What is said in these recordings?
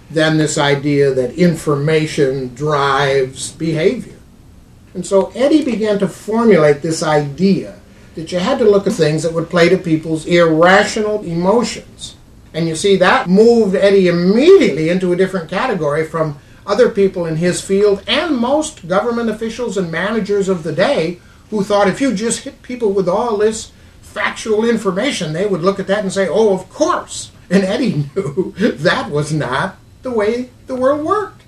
than this idea that information drives behavior. And so Eddie began to formulate this idea that you had to look at things that would play to people's irrational emotions. And you see, that moved Eddie immediately into a different category from other people in his field and most government officials and managers of the day who thought if you just hit people with all this factual information, they would look at that and say, oh, of course. And Eddie knew that was not the way the world worked.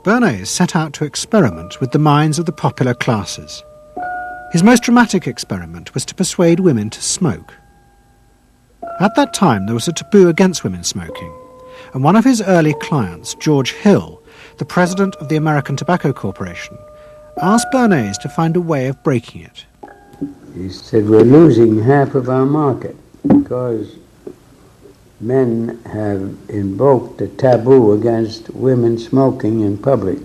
Bernays set out to experiment with the minds of the popular classes. His most dramatic experiment was to persuade women to smoke. At that time, there was a taboo against women smoking, and one of his early clients, George Hill, the president of the American Tobacco Corporation, asked Bernays to find a way of breaking it. He said, we're losing half of our market because men have invoked a taboo against women smoking in public.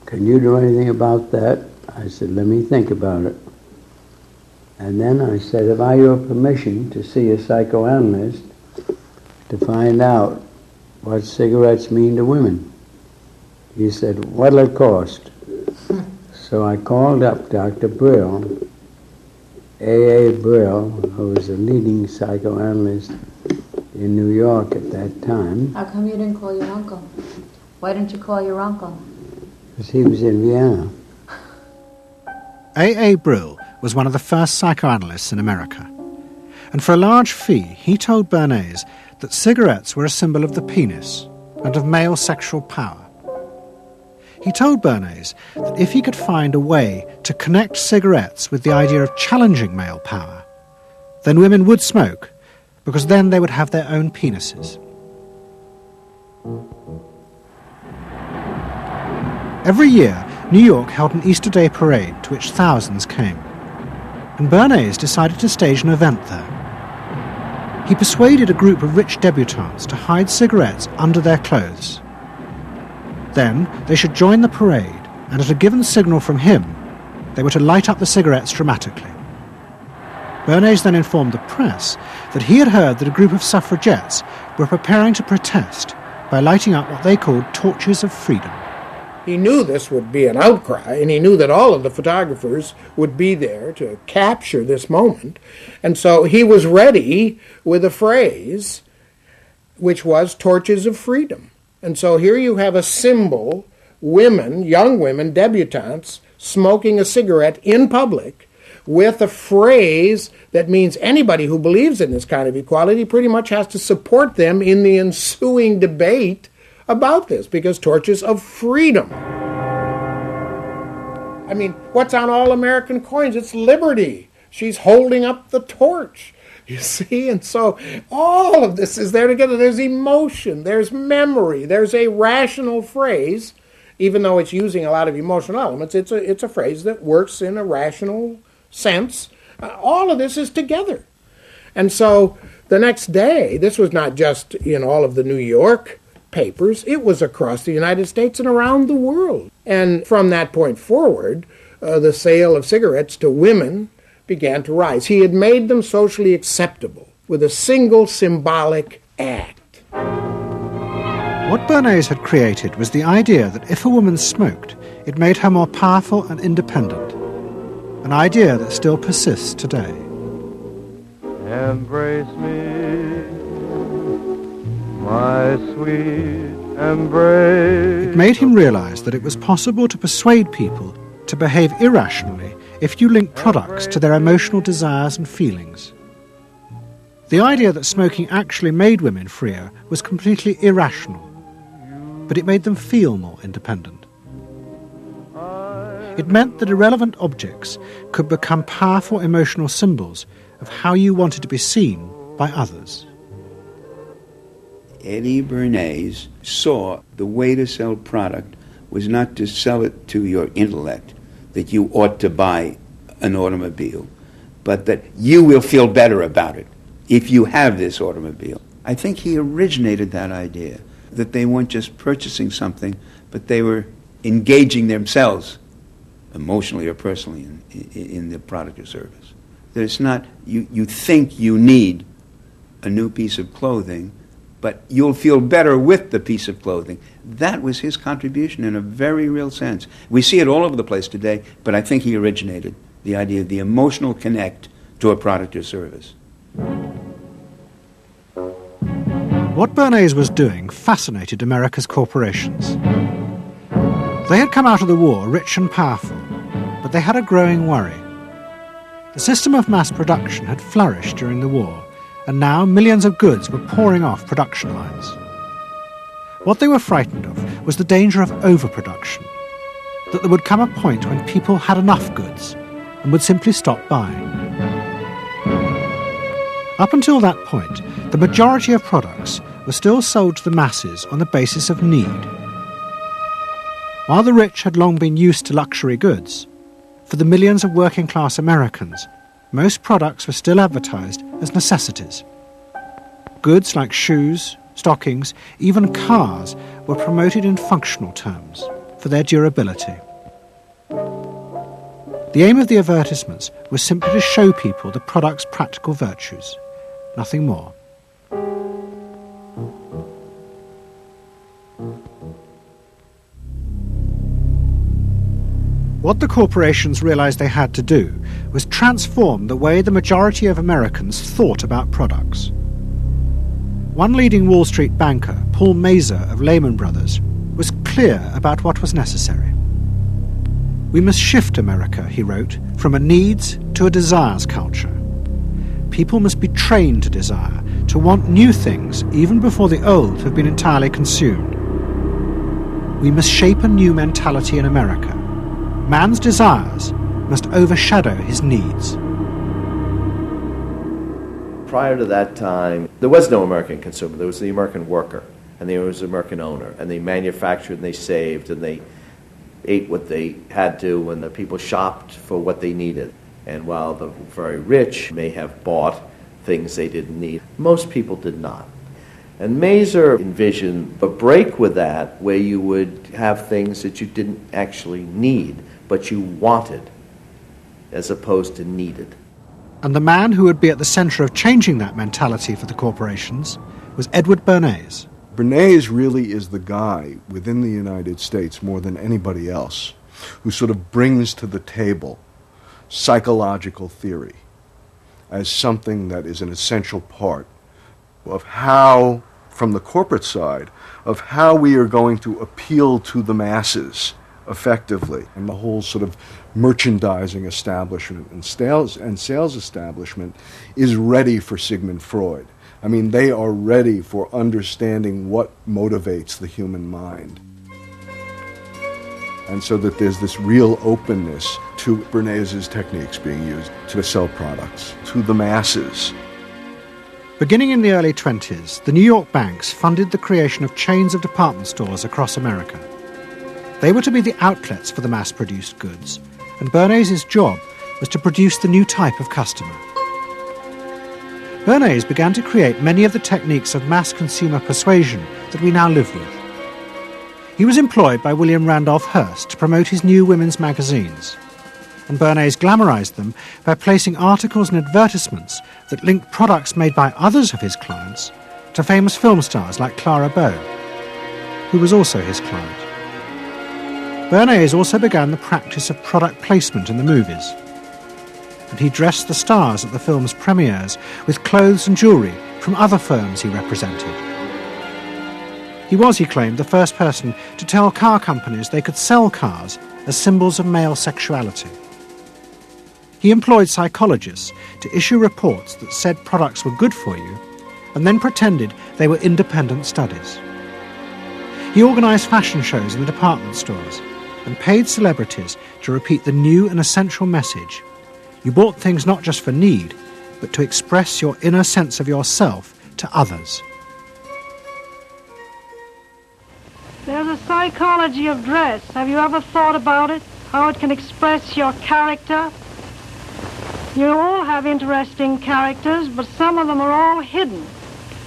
Can you do anything about that? I said, let me think about it. And then I said, have I your permission to see a psychoanalyst to find out what cigarettes mean to women? He said, what'll it cost? So I called up Dr. Brill, A.A. Brill, who was a leading psychoanalyst in New York at that time. How come you didn't call your uncle? Why didn't you call your uncle? Because he was in Vienna. A.A. Brill was one of the first psychoanalysts in America. And for a large fee, he told Bernays that cigarettes were a symbol of the penis and of male sexual power. He told Bernays that if he could find a way to connect cigarettes with the idea of challenging male power, then women would smoke, because then they would have their own penises. Every year, New York held an Easter Day parade to which thousands came, and Bernays decided to stage an event there. He persuaded a group of rich debutantes to hide cigarettes under their clothes. Then they should join the parade, and at a given signal from him, they were to light up the cigarettes dramatically. Bernays then informed the press that he had heard that a group of suffragettes were preparing to protest by lighting up what they called torches of freedom. He knew this would be an outcry, and he knew that all of the photographers would be there to capture this moment. And so he was ready with a phrase which was torches of freedom. And so here you have a symbol, women, young women, debutantes, smoking a cigarette in public with a phrase that means anybody who believes in this kind of equality pretty much has to support them in the ensuing debate about this, because torches of freedom. I mean, what's on all American coins? It's liberty. She's holding up the torch, you see? And so all of this is there together. There's emotion, there's memory, there's a rational phrase, even though it's using a lot of emotional elements. It's a phrase that works in a rational sense. All of this is together. And so the next day, this was not just in all of the New York papers, it was across the United States and around the world. And from that point forward, the sale of cigarettes to women began to rise. He had made them socially acceptable with a single symbolic act. What Bernays had created was the idea that if a woman smoked, it made her more powerful and independent, an idea that still persists today. Embrace me, my sweet embrace. It made him realize that it was possible to persuade people to behave irrationally if you link products to their emotional desires and feelings. The idea that smoking actually made women freer was completely irrational, but it made them feel more independent. It meant that irrelevant objects could become powerful emotional symbols of how you wanted to be seen by others. Eddie Bernays saw the way to sell product was not to sell it to your intellect, that you ought to buy an automobile, but that you will feel better about it if you have this automobile. I think he originated that idea, that they weren't just purchasing something, but they were engaging themselves emotionally or personally in the product or service. That it's not, you think you need a new piece of clothing, but you'll feel better with the piece of clothing. That was his contribution in a very real sense. We see it all over the place today, but I think he originated the idea of the emotional connect to a product or service. What Bernays was doing fascinated America's corporations. They had come out of the war rich and powerful, but they had a growing worry. The system of mass production had flourished during the war, and now millions of goods were pouring off production lines. What they were frightened of was the danger of overproduction, that there would come a point when people had enough goods and would simply stop buying. Up until that point, the majority of products were still sold to the masses on the basis of need. While the rich had long been used to luxury goods, for the millions of working-class Americans, most products were still advertised as necessities. Goods like shoes, stockings, even cars were promoted in functional terms for their durability. The aim of the advertisements was simply to show people the product's practical virtues, nothing more. What the corporations realized they had to do was transform the way the majority of Americans thought about products. One leading Wall Street banker, Paul Mazur of Lehman Brothers, was clear about what was necessary. "We must shift America," he wrote, "from a needs to a desires culture. People must be trained to desire, to want new things even before the old have been entirely consumed. We must shape a new mentality in America. Man's desires must overshadow his needs." Prior to that time, there was no American consumer. There was the American worker, and there was the American owner, and they manufactured and they saved and they ate what they had to, and the people shopped for what they needed. And while the very rich may have bought things they didn't need, most people did not. And Mazur envisioned a break with that, where you would have things that you didn't actually need, but you wanted, as opposed to needed. And the man who would be at the center of changing that mentality for the corporations was Edward Bernays. Bernays really is the guy within the United States, more than anybody else, who sort of brings to the table psychological theory as something that is an essential part of how, from the corporate side, of how we are going to appeal to the masses effectively. And the whole sort of merchandising establishment and sales establishment is ready for Sigmund Freud. I mean, they are ready for understanding what motivates the human mind. And so that there's this real openness to Bernays' techniques being used to sell products to the masses. Beginning in the early 20s, the New York banks funded the creation of chains of department stores across America. They were to be the outlets for the mass-produced goods, and Bernays' job was to produce the new type of customer. Bernays began to create many of the techniques of mass consumer persuasion that we now live with. He was employed by William Randolph Hearst to promote his new women's magazines, and Bernays glamorized them by placing articles and advertisements that linked products made by others of his clients to famous film stars like Clara Bow, who was also his client. Bernays also began the practice of product placement in the movies, and he dressed the stars at the film's premieres with clothes and jewellery from other firms he represented. He was, he claimed, the first person to tell car companies they could sell cars as symbols of male sexuality. He employed psychologists to issue reports that said products were good for you and then pretended they were independent studies. He organised fashion shows in the department stores and paid celebrities to repeat the new and essential message: you bought things not just for need, but to express your inner sense of yourself to others. There's a psychology of dress. Have you ever thought about it? How it can express your character? You all have interesting characters, but some of them are all hidden.